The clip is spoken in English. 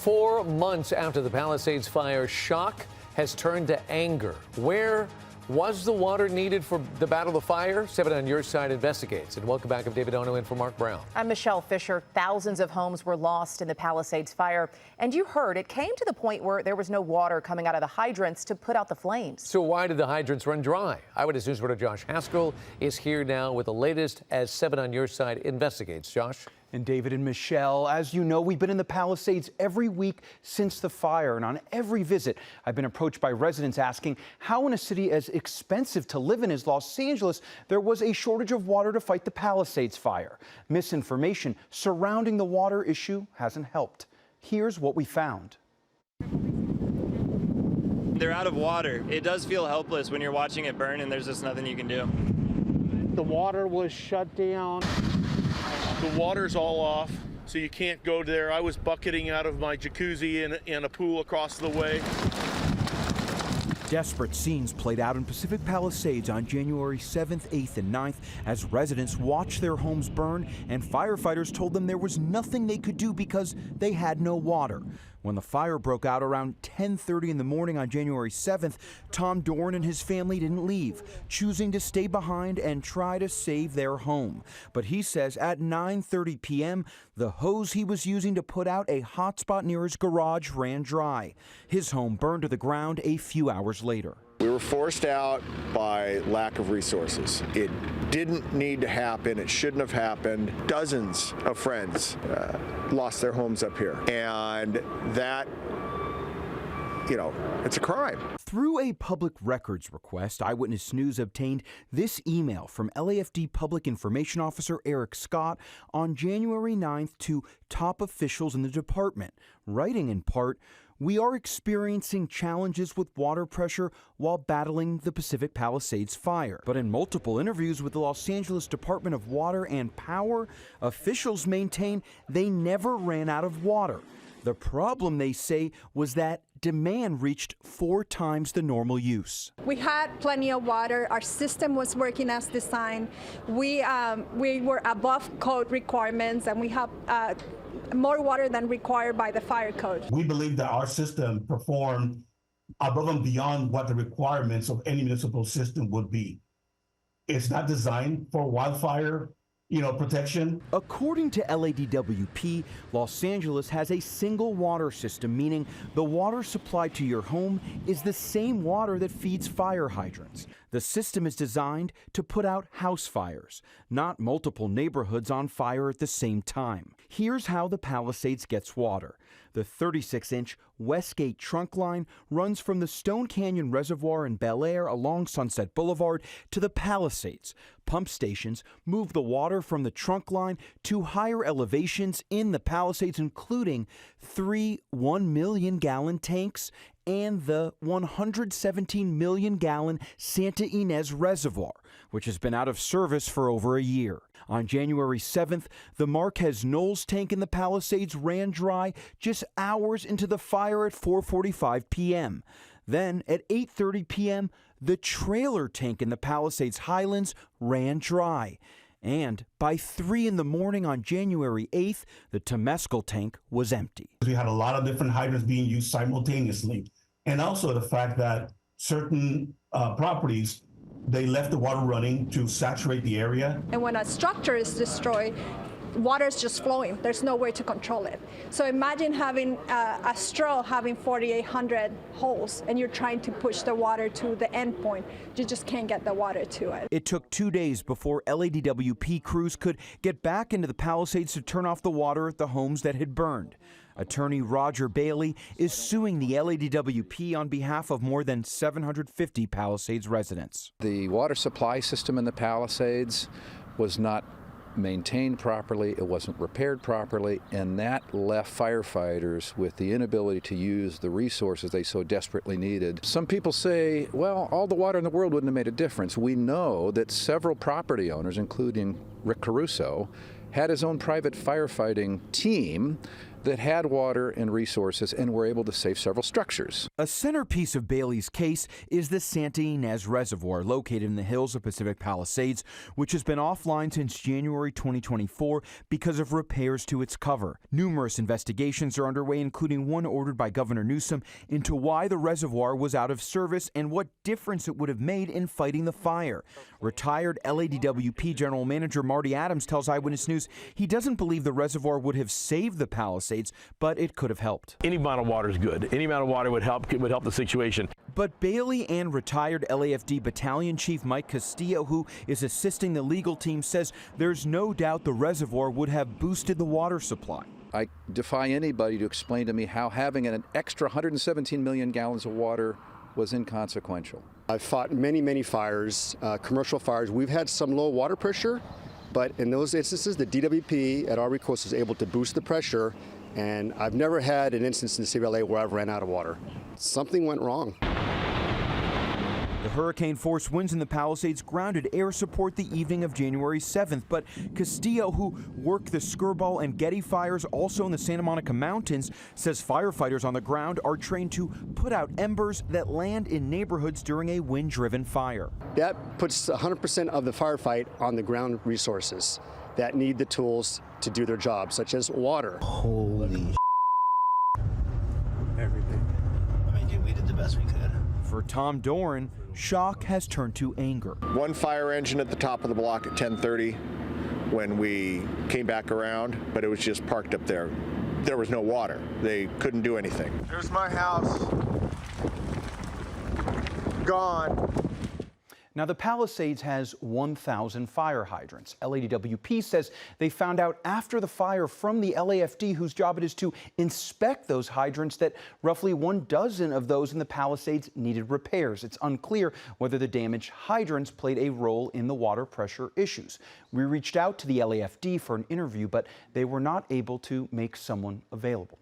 4 months after the Palisades Fire, shock has turned to anger. Where was the water needed for the battle of fire? 7 on Your Side investigates. And welcome back. I'm David Ono in for Mark Brown. I'm Michelle Fisher. Thousands of homes were lost in the Palisades Fire. And you heard it came to the point where there was no water coming out of the hydrants to put out the flames. So why did the hydrants run dry? Eyewitness News reporter Josh Haskell is here now with the latest as 7 on Your Side investigates. Josh? And David and Michelle, as you know, we've been in the Palisades every week since the fire, and on every visit, I've been approached by residents asking how in a city as expensive to live in as Los Angeles, there was a shortage of water to fight the Palisades Fire. Misinformation surrounding the water issue hasn't helped. Here's what we found. They're out of water. It does feel helpless when you're watching it burn and there's just nothing you can do. The water was shut down. The water's all off, so you can't go there. I was bucketing out of my jacuzzi in a pool across the way. Desperate scenes played out in Pacific Palisades on January 7th, 8th, and 9th as residents watched their homes burn and firefighters told them there was nothing they could do because they had no water. When the fire broke out around 10:30 in the morning on January 7th, Tom Dorn and his family didn't leave, choosing to stay behind and try to save their home. But he says at 9:30 p.m., the hose he was using to put out a hotspot near his garage ran dry. His home burned to the ground a few hours later. We were forced out by lack of resources. It didn't need to happen. It shouldn't have happened. Dozens of friends lost their homes up here. And that, it's a crime. Through a public records request, Eyewitness News obtained this email from LAFD Public Information Officer Eric Scott on January 9th to top officials in the department, writing in part, "We are experiencing challenges with water pressure while battling the Pacific Palisades Fire." But in multiple interviews with the Los Angeles Department of Water and Power, officials maintain they never ran out of water. The problem, they say, was that demand reached 4 times the normal use. We had plenty of water. Our system was working as designed. We were above code requirements, and we have more water than required by the fire code. We believe that our system performed above and beyond what the requirements of any municipal system would be. It's not designed for wildfire protection. According to LADWP, Los Angeles has a single water system, meaning the water supplied to your home is the same water that feeds fire hydrants. The system is designed to put out house fires, not multiple neighborhoods on fire at the same time. Here's how the Palisades gets water. The 36-inch Westgate trunk line runs from the Stone Canyon Reservoir in Bel Air along Sunset Boulevard to the Palisades. Pump stations move the water from the trunk line to higher elevations in the Palisades, including 3 1-million-gallon tanks and the 117-million-gallon Santa Ynez Reservoir, which has been out of service for over a year. On January 7th, the Marquez Knolls tank in the Palisades ran dry just hours into the fire at 4:45 p.m. Then, at 8:30 p.m., the trailer tank in the Palisades Highlands ran dry. And by 3 in the morning on January 8th, the Temescal tank was empty. We had a lot of different hydrants being used simultaneously. And also the fact that certain properties, they left the water running to saturate the area. And when a structure is destroyed, water is just flowing. There's no way to control it. So imagine having a straw having 4,800 holes, and you're trying to push the water to the end point. You just can't get the water to it. It took 2 days before LADWP crews could get back into the Palisades to turn off the water at the homes that had burned. Attorney Roger Bailey is suing the LADWP on behalf of more than 750 Palisades residents. The water supply system in the Palisades was not maintained properly, it wasn't repaired properly, and that left firefighters with the inability to use the resources they so desperately needed. Some people say, well, all the water in the world wouldn't have made a difference. We know that several property owners, including Rick Caruso, had his own private firefighting team that had water and resources and were able to save several structures. A centerpiece of Bailey's case is the Santa Ynez Reservoir located in the hills of Pacific Palisades, which has been offline since January 2024 because of repairs to its cover. Numerous investigations are underway, including one ordered by Governor Newsom, into why the reservoir was out of service and what difference it would have made in fighting the fire. Retired LADWP General Manager Marty Adams tells Eyewitness News he doesn't believe the reservoir would have saved the Palisades, but it could have helped. Any amount of water is good. Any amount of water would help the situation. But Bailey and retired LAFD Battalion Chief Mike Castillo, who is assisting the legal team, says there's no doubt the reservoir would have boosted the water supply. I defy anybody to explain to me how having an extra 117 million gallons of water was inconsequential. I've fought many fires, commercial fires. We've had some low water pressure, but in those instances, the DWP at our request was able to boost the pressure, and I've never had an instance in the city of LA where I've ran out of water. Something went wrong. The hurricane-force winds in the Palisades grounded air support the evening of January 7th, but Castillo, who worked the Skirball and Getty fires also in the Santa Monica Mountains, says firefighters on the ground are trained to put out embers that land in neighborhoods during a wind-driven fire. That puts 100% of the firefight on the ground resources that need the tools to do their job, such as water. Holy everything. I mean, dude, we did the best we could. For Tom Doran, shock has turned to anger. One fire engine at the top of the block at 10:30 when we came back around, but it was just parked up there. There was no water. They couldn't do anything. There's my house. Gone. Now, the Palisades has 1,000 fire hydrants. LADWP says they found out after the fire from the LAFD, whose job it is to inspect those hydrants, that roughly 1 dozen of those in the Palisades needed repairs. It's unclear whether the damaged hydrants played a role in the water pressure issues. We reached out to the LAFD for an interview, but they were not able to make someone available.